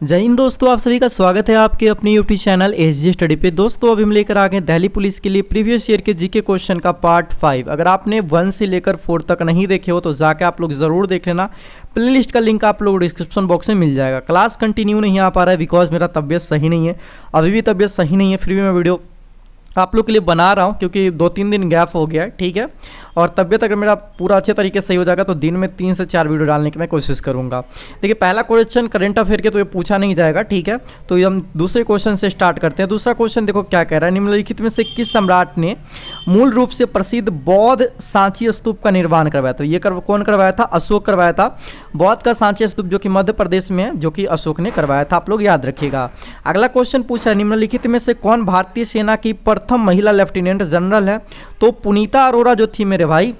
जय हिंद दोस्तों, आप सभी का स्वागत है आपके अपने यूट्यूब चैनल एसजी स्टडी पे। दोस्तों अभी हम लेकर आ गए दिल्ली पुलिस के लिए प्रीवियस ईयर के जीके क्वेश्चन का पार्ट 5। अगर आपने 1 से लेकर 4 तक नहीं देखे हो तो जाके आप लोग ज़रूर देख लेना। प्लेलिस्ट का लिंक आप लोग डिस्क्रिप्शन बॉक्स में मिल जाएगा। क्लास कंटिन्यू नहीं आ पा रहा है बिकॉज मेरा तबीयत सही नहीं है, अभी भी तबीयत सही नहीं है, फिर भी मैं वीडियो आप लोग के लिए बना रहा हूँ क्योंकि 2-3 दिन गैप हो गया है, ठीक है। और तबियत अगर मेरा पूरा अच्छे तरीके से सही हो जाएगा तो दिन में 3 से 4 वीडियो डालने की मैं कोशिश करूँगा। देखिए पहला क्वेश्चन करंट अफेयर के तो ये पूछा नहीं जाएगा, ठीक है। तो ये हम दूसरे क्वेश्चन से स्टार्ट करते हैं। दूसरा क्वेश्चन देखो क्या कह रहा है, निम्नलिखित में से किस सम्राट ने मूल रूप से प्रसिद्ध बौद्ध सांची स्तूप का निर्माण करवाया? तो ये कौन करवाया था? अशोक करवाया था। बौद्ध का सांची स्तूप जो कि मध्य प्रदेश में है, जो कि अशोक ने करवाया था, आप लोग याद रखिएगा। अगला क्वेश्चन पूछा है, निम्नलिखित में से कौन भारतीय सेना की प्रथम महिला लेफ्टिनेंट जनरल है? तो पुनीता अरोरा जो थी मेरे भाई,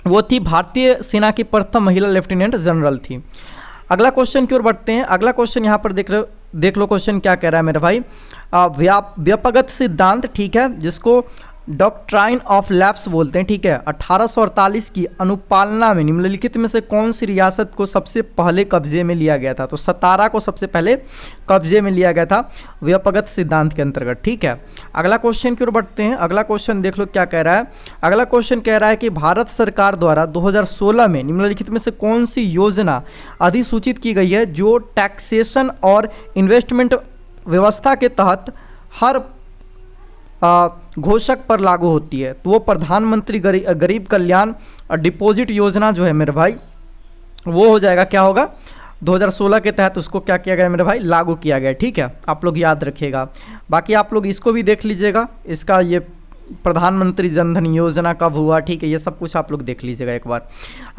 वो थी भारतीय सेना की प्रथम महिला लेफ्टिनेंट जनरल थी। अगला क्वेश्चन की ओर बढ़ते हैं। अगला क्वेश्चन यहाँ पर देख लो क्वेश्चन क्या कह रहा है मेरे भाई। व्यापगत सिद्धांत, ठीक है, जिसको डॉक्ट्राइन ऑफ लैप्स बोलते हैं, ठीक है, 1848 की अनुपालना में निम्नलिखित में से कौन सी रियासत को सबसे पहले कब्जे में लिया गया था? तो सतारा को सबसे पहले कब्जे में लिया गया था व्यापगत सिद्धांत के अंतर्गत, ठीक है। अगला क्वेश्चन की ओर बढ़ते हैं। अगला क्वेश्चन देख लो क्या कह रहा है। अगला क्वेश्चन कह रहा है कि भारत सरकार द्वारा 2016 में निम्नलिखित में से कौन सी योजना अधिसूचित की गई है जो टैक्सेशन और इन्वेस्टमेंट व्यवस्था के तहत हर घोषक पर लागू होती है? तो वो प्रधानमंत्री गरीब कल्याण डिपॉजिट योजना जो है मेरे भाई, वो हो जाएगा, क्या होगा, 2016 के तहत उसको क्या किया गया मेरे भाई, लागू किया गया, ठीक है। आप लोग याद रखिएगा। बाकी आप लोग इसको भी देख लीजिएगा, इसका ये प्रधानमंत्री जनधन योजना कब हुआ, ठीक है, ये सब कुछ आप लोग देख लीजिएगा एक बार।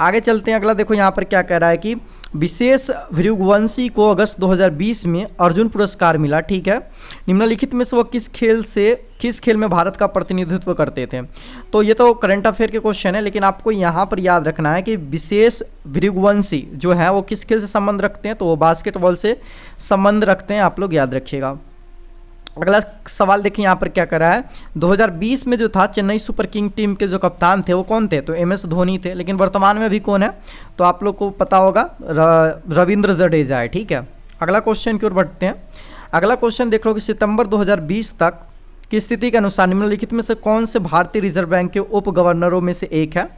आगे चलते हैं। अगला देखो यहाँ पर क्या कह रहा है कि विशेष भृगुवंशी को अगस्त 2020 में अर्जुन पुरस्कार मिला, ठीक है। निम्नलिखित में से वो किस खेल में भारत का प्रतिनिधित्व करते थे? तो ये तो करंट अफेयर के क्वेश्चन है, लेकिन आपको यहाँ पर याद रखना है कि विशेष भृगुवंशी जो है वो किस खेल से संबंध रखते हैं? तो वो बास्केटबॉल से संबंध रखते हैं, आप लोग याद रखिएगा। अगला सवाल देखिए यहाँ पर क्या कर रहा है। 2020 में जो था चेन्नई सुपर किंग टीम के जो कप्तान थे वो कौन थे? तो MS धोनी थे। लेकिन वर्तमान में अभी कौन है? तो आप लोग को पता होगा, रविंद्र जडेजा है, ठीक है। अगला क्वेश्चन की ओर बढ़ते हैं। अगला क्वेश्चन देख लो कि सितंबर 2020 तक की स्थिति के अनुसार निम्नलिखित में से कौन से भारतीय रिजर्व बैंक के उप गवर्नरों में से एक है?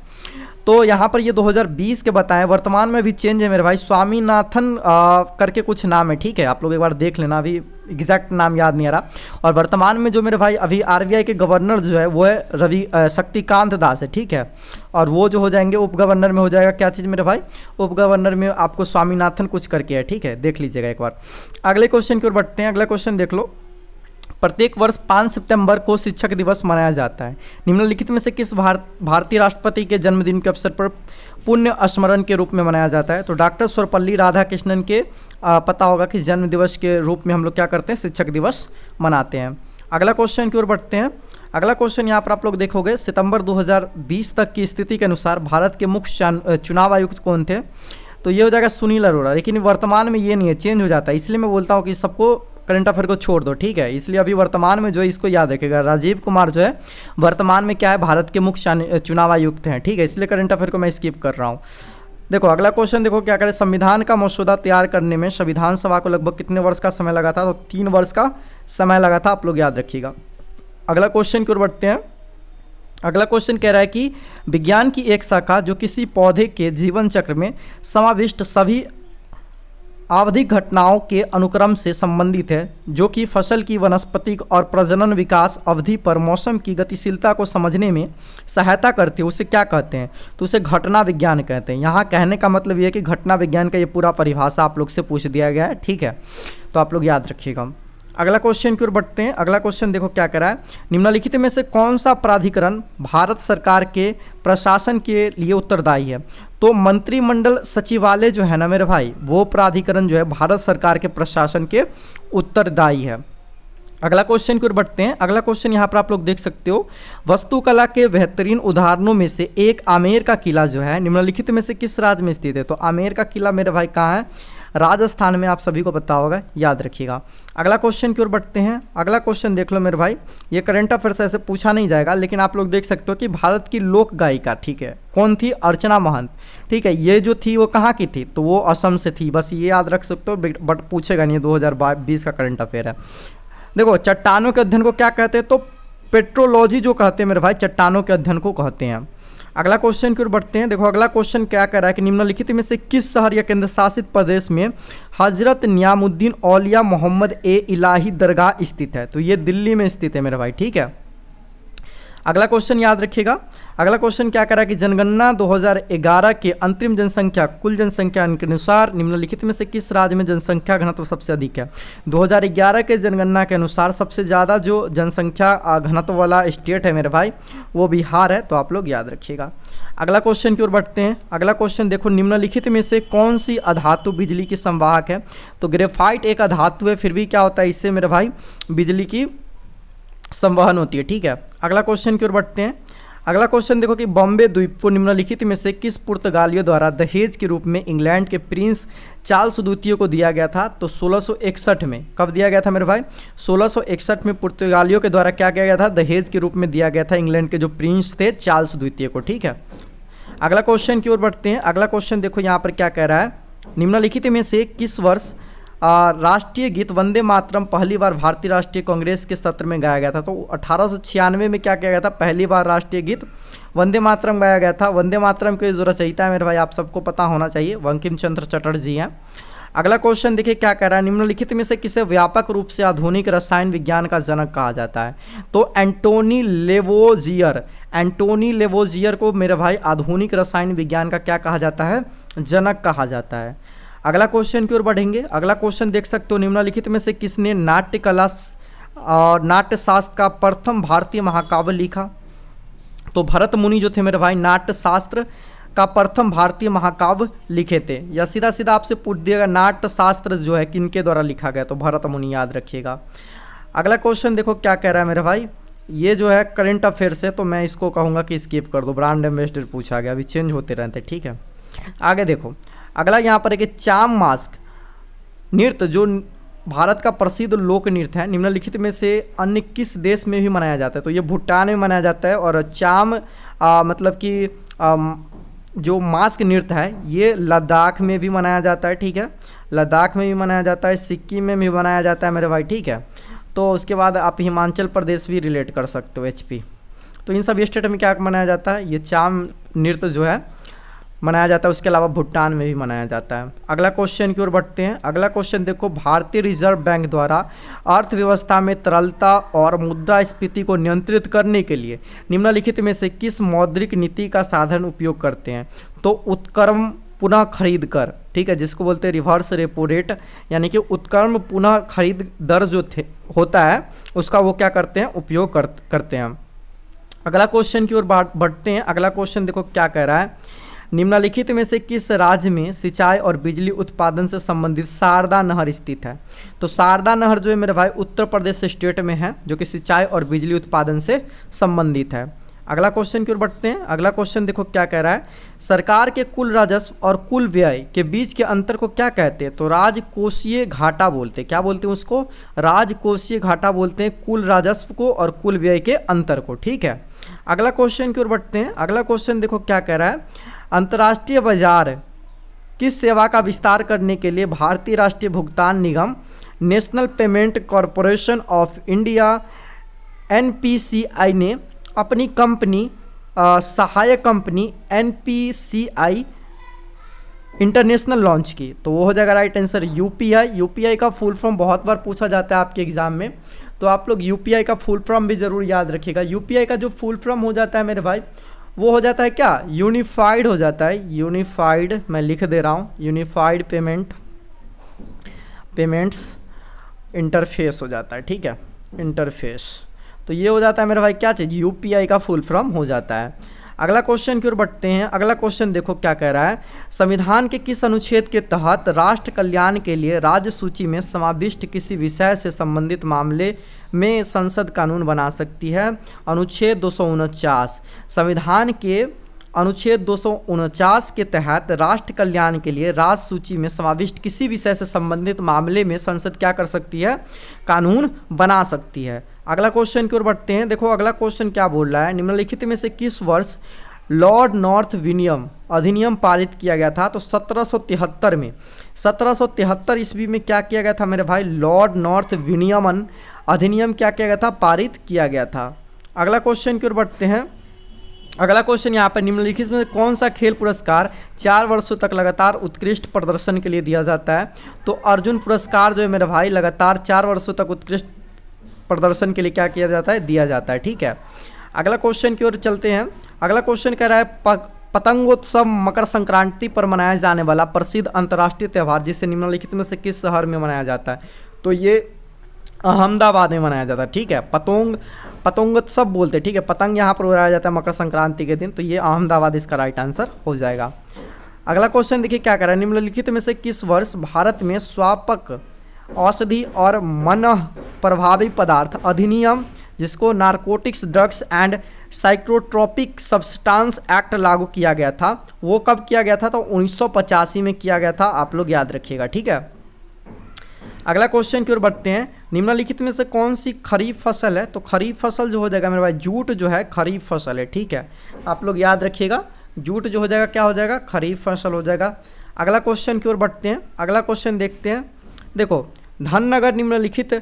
तो यहाँ पर ये 2020 के बताएं, वर्तमान में भी चेंज है मेरे भाई, स्वामीनाथन करके कुछ नाम है, ठीक है। आप लोग एक बार देख लेना, अभी एग्जैक्ट नाम याद नहीं आ रहा। और वर्तमान में जो मेरे भाई अभी RBI के गवर्नर जो है वो है शक्तिकांत दास है, ठीक है। और वो जो हो जाएंगे उप गवर्नर में हो जाएगा क्या चीज़ मेरे भाई, उप गवर्नर में आपको स्वामीनाथन कुछ करके है, ठीक है, देख लीजिएगा एक बार। अगले क्वेश्चन की ओर बढ़ते हैं। अगला क्वेश्चन देख लो, प्रत्येक वर्ष 5 सितंबर को शिक्षक दिवस मनाया जाता है। निम्नलिखित में से किस भारतीय राष्ट्रपति के जन्मदिन के अवसर पर पुण्य स्मरण के रूप में मनाया जाता है? तो डॉक्टर सर्वपल्ली राधाकृष्णन के पता होगा कि जन्म दिवस के रूप में हम लोग क्या करते हैं, शिक्षक दिवस मनाते हैं। अगला क्वेश्चन की ओर बढ़ते हैं। अगला क्वेश्चन यहाँ पर आप लोग देखोगे, सितंबर 2020 तक की स्थिति के अनुसार भारत के मुख्य चुनाव आयुक्त कौन थे? तो ये हो जाएगा सुनील अरोड़ा। लेकिन वर्तमान में ये नहीं है, चेंज हो जाता है, इसलिए मैं बोलता हूँ कि सबको करंट अफेयर को छोड़ दो, ठीक है। इसलिए अभी वर्तमान में जो है इसको याद रखिएगा, राजीव कुमार जो है वर्तमान में क्या है, भारत के मुख्य चुनाव आयुक्त हैं, ठीक है। इसलिए करंट अफेयर को मैं स्किप कर रहा हूँ। देखो अगला क्वेश्चन देखो क्या करें, संविधान का मसौदा तैयार करने में संविधान सभा को लगभग कितने वर्ष का समय लगा था? तो 3 वर्ष का समय लगा था, आप लोग याद रखिएगा। अगला क्वेश्चन की ओर बढ़ते हैं। अगला क्वेश्चन कह रहा है कि विज्ञान की एक शाखा जो किसी पौधे के जीवन चक्र में समाविष्ट सभी आवधिक घटनाओं के अनुक्रम से संबंधित है, जो कि फसल की वानस्पतिक और प्रजनन विकास अवधि पर मौसम की गतिशीलता को समझने में सहायता करती है, उसे क्या कहते हैं? तो उसे घटना विज्ञान कहते हैं। यहाँ कहने का मतलब ये है कि घटना विज्ञान का ये पूरा परिभाषा आप लोग से पूछ दिया गया है, ठीक है, तो आप लोग याद रखिएगा। अगला क्वेश्चन की ओर बढ़ते हैं। अगला क्वेश्चन देखो क्या करा है, निम्नलिखित में से कौन सा प्राधिकरण भारत सरकार के प्रशासन के लिए उत्तरदायी है? तो मंत्रिमंडल सचिवालय जो है ना मेरे भाई, वो प्राधिकरण जो है भारत सरकार के प्रशासन के उत्तरदायी है। अगला क्वेश्चन की ओर बढ़ते हैं। अगला क्वेश्चन यहाँ पर आप लोग देख सकते हो, वास्तुकला के बेहतरीन उदाहरणों में से एक आमेर का किला जो है निम्नलिखित में से किस राज्य में स्थित है? तो आमेर का किला मेरे भाई कहाँ है? राजस्थान में, आप सभी को पता होगा, याद रखिएगा। अगला क्वेश्चन की ओर बढ़ते हैं। अगला क्वेश्चन देख लो मेरे भाई, ये करंट अफेयर से ऐसे पूछा नहीं जाएगा, लेकिन आप लोग देख सकते हो कि भारत की लोक गायिका, ठीक है, कौन थी? अर्चना महंत, ठीक है। ये जो थी वो कहाँ की थी? तो वो असम से थी, बस ये याद रख सकते हो, बट पूछेगा नहीं, 2020 का करंट अफेयर है। देखो, चट्टानों के अध्ययन को क्या कहते हैं? तो पेट्रोलॉजी जो कहते हैं मेरे भाई, चट्टानों के अध्ययन को कहते हैं। अगला क्वेश्चन की ओर बढ़ते हैं। देखो, अगला क्वेश्चन क्या कह रहा है कि निम्नलिखित में से किस शहर या केंद्र शासित प्रदेश में हजरत नियामुद्दीन औलिया मोहम्मद ए इलाही दरगाह स्थित है? तो ये दिल्ली में स्थित है मेरे भाई, ठीक है। अगला क्वेश्चन याद रखिएगा। अगला क्वेश्चन क्या कह रहा है कि जनगणना 2011 के अंतरिम जनसंख्या कुल जनसंख्या के अनुसार निम्नलिखित में से किस राज्य में जनसंख्या घनत्व सबसे अधिक है? 2011 के जनगणना के अनुसार सबसे ज़्यादा जो जनसंख्या घनत्व वाला स्टेट है मेरे भाई, वो बिहार है, तो आप लोग याद रखिएगा। अगला क्वेश्चन की ओर बढ़ते हैं। अगला क्वेश्चन देखो, निम्नलिखित में से कौन सी अधातु बिजली की संवाहक है? तो ग्रेफाइट एक अधातु है, फिर भी क्या होता है, इससे मेरे भाई बिजली की संवहन होती है, ठीक है। अगला क्वेश्चन की ओर बढ़ते हैं। अगला क्वेश्चन देखो कि बॉम्बे द्वीप को निम्नलिखित में से किस पुर्तगालियों द्वारा दहेज के रूप में इंग्लैंड के प्रिंस चार्ल्स द्वितीय को दिया गया था? तो 1661 में। कब दिया गया था मेरे भाई? 1661 में पुर्तगालियों के द्वारा क्या किया गया था? दहेज के रूप में दिया गया था इंग्लैंड के जो प्रिंस थे चार्ल्स द्वितीय को, ठीक है। अगला क्वेश्चन की ओर बढ़ते हैं। अगला क्वेश्चन देखो यहाँ पर क्या कह रहा है, निम्नलिखित में से किस वर्ष राष्ट्रीय गीत वंदे मातरम पहली बार भारतीय राष्ट्रीय कांग्रेस के सत्र में गाया गया था? तो 1896 में क्या किया गया था? पहली बार राष्ट्रीय गीत वंदे मातरम गाया गया था। वंदे मातरम के जो रचयिता है मेरे भाई, आप सबको पता होना चाहिए, बंकिम चंद्र चटर्जी हैं। अगला क्वेश्चन देखिए क्या कह रहा है, निम्नलिखित में से किसे व्यापक रूप से आधुनिक रसायन विज्ञान का जनक कहा जाता है? तो एंटोनी लेवोजियर, एंटोनी लेवोजियर को मेरे भाई आधुनिक रसायन विज्ञान का क्या कहा जाता है? जनक कहा जाता है। अगला क्वेश्चन की ओर बढ़ेंगे। अगला क्वेश्चन देख सकते हो, निम्नलिखित में से किसने नाट्य कला और नाट्य शास्त्र का प्रथम भारतीय महाकाव्य लिखा? तो भरत मुनि जो थे मेरे भाई, नाट्य शास्त्र का प्रथम भारतीय महाकाव्य लिखे थे। या सीधा सीधा आपसे पूछ दिएगा नाट्य शास्त्र जो है किनके द्वारा लिखा गया? तो भरत मुनि, याद रखिएगा। अगला क्वेश्चन देखो क्या कह रहा है मेरे भाई, ये जो है करंट अफेयर से, तो मैं इसको कहूँगा कि स्किप कर दो, ब्रांड एम्बेसडर पूछा गया, अभी चेंज होते रहते, ठीक है। आगे देखो, अगला यहाँ पर है कि चाम मास्क नृत्य जो भारत का प्रसिद्ध लोक नृत्य है, निम्नलिखित में से अन्य किस देश में भी मनाया जाता है? तो ये भूटान में मनाया जाता है। और चाम मतलब कि जो मास्क नृत्य है ये लद्दाख में भी मनाया जाता है, ठीक है। लद्दाख में भी मनाया जाता है, सिक्किम में भी मनाया जाता है मेरे भाई, ठीक है। तो उसके बाद आप हिमाचल प्रदेश भी रिलेट कर सकते हो, HP। तो इन सब स्टेट में क्या मनाया जाता है? ये चाम नृत्य जो है मनाया जाता है। उसके अलावा भूटान में भी मनाया जाता है। अगला क्वेश्चन की ओर बढ़ते हैं। अगला क्वेश्चन देखो, भारतीय रिजर्व बैंक द्वारा अर्थव्यवस्था में तरलता और मुद्रास्फीति को नियंत्रित करने के लिए निम्नलिखित में से किस मौद्रिक नीति का साधन उपयोग करते हैं? तो उत्क्रम पुनः खरीद कर, ठीक है, जिसको बोलते हैं रिवर्स रेपो रेट, यानी कि उत्क्रम पुनः खरीद दर जो होता है उसका वो क्या करते हैं? उपयोग करते हैं। अगला क्वेश्चन की ओर बढ़ते हैं। अगला क्वेश्चन देखो क्या कह रहा है, निम्नलिखित में से किस राज्य में सिंचाई और बिजली उत्पादन से संबंधित शारदा नहर स्थित है? तो शारदा नहर जो है मेरे भाई उत्तर प्रदेश स्टेट में है, जो कि सिंचाई और बिजली उत्पादन से संबंधित है। अगला क्वेश्चन की ओर बढ़ते हैं। अगला क्वेश्चन देखो क्या कह रहा है, सरकार के कुल राजस्व और कुल व्यय के बीच के अंतर को क्या कहते हैं? तो राजकोषीय घाटा बोलते हैं। क्या बोलते हैं उसको? राजकोषीय घाटा बोलते हैं कुल राजस्व को और कुल व्यय के अंतर को, ठीक है। अगला क्वेश्चन की ओर बढ़ते हैं। अगला क्वेश्चन देखो क्या कह रहा है, अंतर्राष्ट्रीय बाजार किस सेवा का विस्तार करने के लिए भारतीय राष्ट्रीय भुगतान निगम, national payment corporation of India NPCI ने अपनी कंपनी सहायक कंपनी NPCI इंटरनेशनल लॉन्च की? तो वो हो जाएगा राइट आंसर UPI। UPI का फुल फॉर्म बहुत बार पूछा जाता है आपके एग्जाम में, तो आप लोग UPI का फुल फॉर्म भी जरूर याद रखिएगा। UPI का जो फुल फॉर्म हो जाता है मेरे भाई, वो हो जाता है क्या? यूनिफाइड हो जाता है। यूनिफाइड, मैं लिख दे रहा हूँ, यूनिफाइड पेमेंट्स इंटरफेस हो जाता है, ठीक है, इंटरफेस। तो ये हो जाता है मेरा भाई क्या चीज़? UPI का फुल फॉर्म हो जाता है। अगला क्वेश्चन की ओर बढ़ते हैं। अगला क्वेश्चन देखो क्या कह रहा है, संविधान के किस अनुच्छेद के तहत राष्ट्र कल्याण के लिए राज्य सूची में समाविष्ट किसी विषय से संबंधित मामले में संसद कानून बना सकती है? अनुच्छेद 249। संविधान के अनुच्छेद 249 के तहत राष्ट्र कल्याण के लिए राज्य सूची में समाविष्ट किसी विषय से संबंधित मामले में संसद क्या कर सकती है, कानून बना सकती है। अगला क्वेश्चन की ओर बढ़ते हैं। देखो अगला क्वेश्चन क्या बोल रहा है, निम्नलिखित में से किस वर्ष लॉर्ड नॉर्थ विनियम अधिनियम पारित किया गया था? तो 1773 में, 1773 ईस्वी में क्या किया गया था मेरे भाई, लॉर्ड नॉर्थ विनियमन अधिनियम क्या किया गया था, पारित किया गया था। अगला क्वेश्चन की ओर बढ़ते हैं। अगला क्वेश्चन यहाँ पर निम्नलिखित में कौन सा खेल पुरस्कार 4 वर्षों तक लगातार उत्कृष्ट प्रदर्शन के लिए दिया जाता है? तो अर्जुन पुरस्कार जो है मेरे भाई लगातार 4 वर्षों तक उत्कृष्ट प्रदर्शन के लिए क्या किया जाता है, दिया जाता है। ठीक है, अगला क्वेश्चन की ओर चलते हैं। अगला क्वेश्चन कह रहा है पतंगोत्सव मकर संक्रांति पर मनाया जाने वाला प्रसिद्ध अंतर्राष्ट्रीय त्यौहार जिसे निम्नलिखित में से किस शहर में मनाया जाता है? तो ये अहमदाबाद में मनाया जाता है। ठीक है, पतंगोत्सव बोलते हैं। ठीक है, पतंग यहाँ पर उड़ाया जाता है मकर संक्रांति के दिन, तो ये अहमदाबाद इसका राइट आंसर हो जाएगा। अगला क्वेश्चन देखिए क्या कर रहा है, निम्नलिखित में से किस वर्ष भारत में स्वापक औषधि और मन प्रभावी पदार्थ अधिनियम, जिसको narcotics drugs and psychotropic substance act लागू किया गया था, वो कब किया गया था? तो 1985 में किया गया था, आप लोग याद रखिएगा। ठीक है, अगला क्वेश्चन की ओर बढ़ते हैं। निम्नलिखित में से कौन सी खरीफ फसल है? तो खरीफ फसल जो हो जाएगा मेरे भाई, जूट जो है खरीफ फसल है। ठीक है, आप लोग याद रखिएगा, जूट जो हो जाएगा क्या हो जाएगा, खरीफ फसल हो जाएगा। अगला क्वेश्चन की ओर बढ़ते हैं। अगला क्वेश्चन देखते हैं। देखो, धननगर निम्नलिखित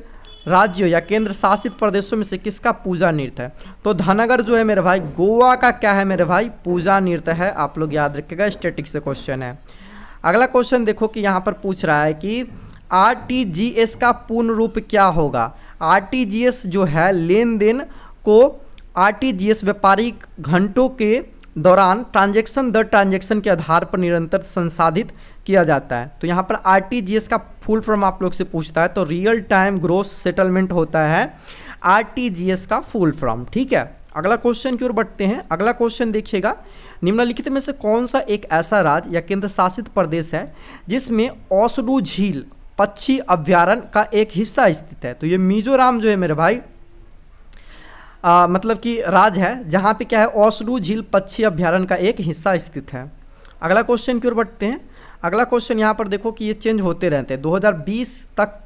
राज्यों या केंद्र शासित प्रदेशों में से किसका पूजा नृत्य है? तो धननगर जो है मेरे भाई गोवा का क्या है मेरे भाई, पूजा नृत्य है। आप लोग याद रखिएगा, स्टैटिक्स से क्वेश्चन है। अगला क्वेश्चन देखो कि यहाँ पर पूछ रहा है कि आरटीजीएस का पूर्ण रूप क्या होगा? आरटीजीएस जो है लेन देन को आरटीजीएस व्यापारिक घंटों के दौरान ट्रांजैक्शन दर ट्रांजैक्शन के आधार पर निरंतर संसाधित किया जाता है। तो यहाँ पर आरटीजीएस का फुल फॉर्म आप लोग से पूछता है, तो रियल टाइम ग्रोस सेटलमेंट होता है आरटीजीएस का फुल फॉर्म। ठीक है, अगला क्वेश्चन की ओर बढ़ते हैं। अगला क्वेश्चन देखिएगा, निम्नलिखित में से कौन सा एक ऐसा राज्य या केंद्र शासित प्रदेश है जिसमें ओसडू झील पक्षी अभ्यारण्य का एक हिस्सा स्थित है? तो ये मिजोरम जो है मेरे भाई मतलब कि राज्य है जहाँ पे क्या है, ओसडू झील पक्षी अभ्यारण्य का एक हिस्सा स्थित है। अगला क्वेश्चन की ओर बढ़ते हैं। अगला क्वेश्चन यहाँ पर देखो कि ये चेंज होते रहते हैं। 2020 तक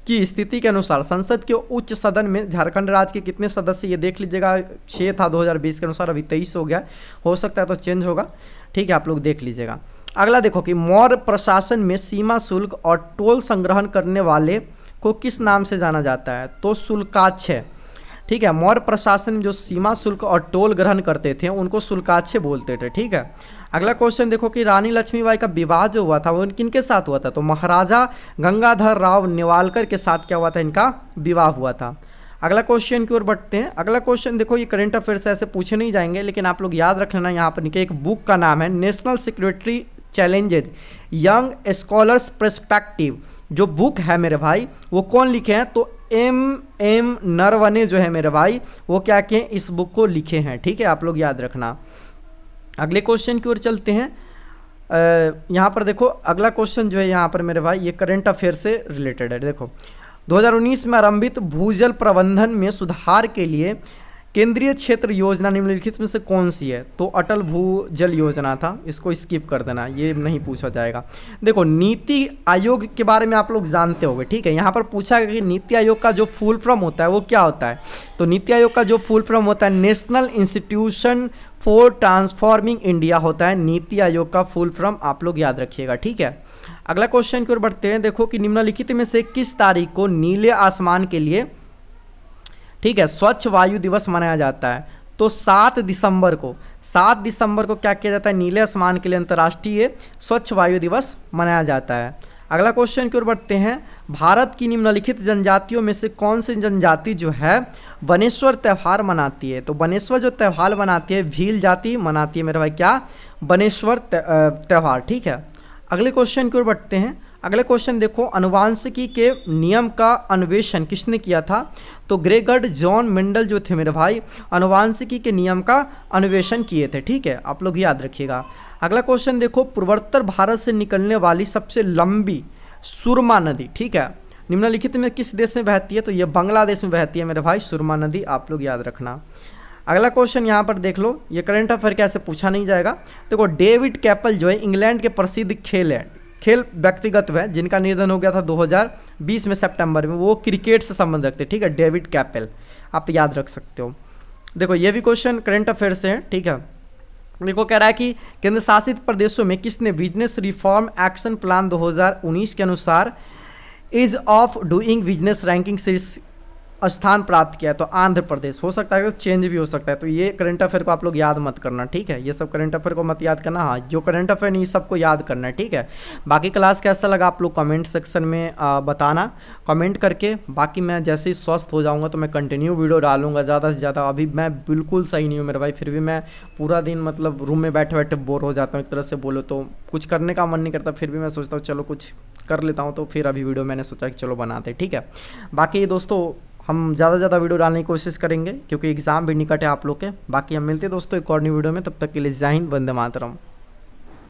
की स्थिति के अनुसार संसद के उच्च सदन में झारखंड राज्य के कितने सदस्य, ये देख लीजिएगा, 6 था 2020 के अनुसार, अभी 23 हो गया, हो सकता है तो चेंज होगा। ठीक है, आप लोग देख लीजिएगा। अगला देखो कि मौर्य प्रशासन में सीमा शुल्क और टोल संग्रहण करने वाले को किस नाम से जाना जाता है? तो शुल्काक्ष। ठीक है, मौर्य प्रशासन में जो सीमा शुल्क और टोल ग्रहण करते थे उनको शुल्काक्ष बोलते थे। ठीक है, अगला क्वेश्चन देखो कि रानी लक्ष्मीबाई का विवाह जो हुआ था वो किनके साथ हुआ था? तो महाराजा गंगाधर राव नेवालकर के साथ क्या हुआ था, इनका विवाह हुआ था। अगला क्वेश्चन की ओर बढ़ते हैं। अगला क्वेश्चन देखो, ये करंट अफेयर से ऐसे पूछे नहीं जाएंगे, लेकिन आप लोग याद रख लेना, यहाँ पर एक बुक का नाम है national security challenges young scholars perspective. जो बुक है मेरे भाई वो कौन लिखे हैं? तो एम नरवने जो है मेरे भाई वो क्या किए, इस बुक को लिखे हैं। ठीक है, आप लोग याद रखना। अगले क्वेश्चन की ओर चलते हैं। यहाँ पर देखो अगला क्वेश्चन जो है यहाँ पर मेरे भाई ये करंट अफेयर से रिलेटेड है। देखो 2019 में आरंभित भूजल प्रबंधन में सुधार के लिए केंद्रीय क्षेत्र योजना निम्नलिखित में से कौन सी है? तो अटल भूजल योजना था, इसको स्किप कर देना, ये नहीं पूछा जाएगा। देखो नीति आयोग के बारे में आप लोग जानते होंगे। ठीक है, यहाँ पर पूछा गया कि नीति आयोग का जो फुल फॉर्म होता है वो क्या होता है? तो नीति आयोग का जो फुल फॉर्म होता है national institution for transforming India होता है नीति आयोग का फुल फॉर्म, आप लोग याद रखिएगा। ठीक है, अगला क्वेश्चन की ओर बढ़ते हैं। देखो कि निम्नलिखित में से किस तारीख को नीले आसमान के लिए, ठीक है, स्वच्छ वायु दिवस मनाया जाता है? तो 7 दिसंबर को, 7 दिसंबर को क्या किया जाता है, नीले आसमान के लिए अंतर्राष्ट्रीय स्वच्छ वायु दिवस मनाया जाता है। अगला क्वेश्चन की ओर बढ़ते हैं। भारत की निम्नलिखित जनजातियों में से कौन सी जनजाति जो है बनेश्वर त्यौहार मनाती है? तो बनेश्वर जो त्यौहार मनाती है भील जाति मनाती है मेरे भाई क्या, बनेश्वर त्यौहार। ठीक है, अगले क्वेश्चन की ओर बढ़ते हैं। अगले क्वेश्चन देखो, अनुवांशिकी के नियम का अन्वेषण किसने किया था? तो ग्रेगर जॉन मेंडल जो थे मेरे भाई अनुवांशिकी के नियम का अन्वेषण किए थे। ठीक है, आप लोग याद रखिएगा। अगला क्वेश्चन देखो, पूर्वोत्तर भारत से निकलने वाली सबसे लंबी सुरमा नदी, ठीक है, निम्नलिखित में किस देश में बहती है? तो ये बांग्लादेश में बहती है मेरे भाई सुरमा नदी, आप लोग याद रखना। अगला क्वेश्चन यहाँ पर देख लो, ये करंट अफेयर कैसे पूछा नहीं जाएगा। देखो डेविड कैपल जो है इंग्लैंड के प्रसिद्ध खेल व्यक्तिगत है जिनका निधन हो गया था 2020 में सितंबर में, वो क्रिकेट से संबंध रखते हैं, ठीक है, डेविड कैपल, आप याद रख सकते हो। देखो ये भी क्वेश्चन करंट अफेयर से है, ठीक है। देखो कह रहा है कि केंद्र शासित प्रदेशों में किसने बिजनेस रिफॉर्म एक्शन प्लान 2019 के अनुसार is of doing business ranking से स्थान प्राप्त किया है, तो आंध्र प्रदेश। हो सकता है कि चेंज भी हो सकता है, तो ये करंट अफेयर को आप लोग याद मत करना, ठीक है, ये सब करंट अफेयर को मत याद करना, हाँ जो करंट अफेयर नहीं सबको याद करना है, ठीक है। बाकी क्लास कैसा लगा आप लोग कमेंट सेक्शन में बताना कमेंट करके। बाकी मैं जैसे ही स्वस्थ हो जाऊंगा तो मैं कंटिन्यू वीडियो डालूंगा ज़्यादा से ज़्यादा। अभी मैं बिल्कुल सही नहीं हूँ मेरे भाई, फिर भी मैं पूरा दिन मतलब रूम में बैठे बैठे बोर हो जाता हूँ, एक तरह से बोलो तो कुछ करने का मन नहीं करता, फिर भी मैं सोचता हूँ चलो कुछ कर लेता हूँ, तो फिर अभी वीडियो मैंने सोचा कि चलो बनाते, ठीक है। बाकी दोस्तों हम ज़्यादा से ज़्यादा वीडियो डालने की कोशिश करेंगे क्योंकि एग्ज़ाम भी निकट है आप लोग के। बाकी हम मिलते हैं दोस्तों एक और नई वीडियो में, तब तक के लिए जय हिंद, वंदे मातरम।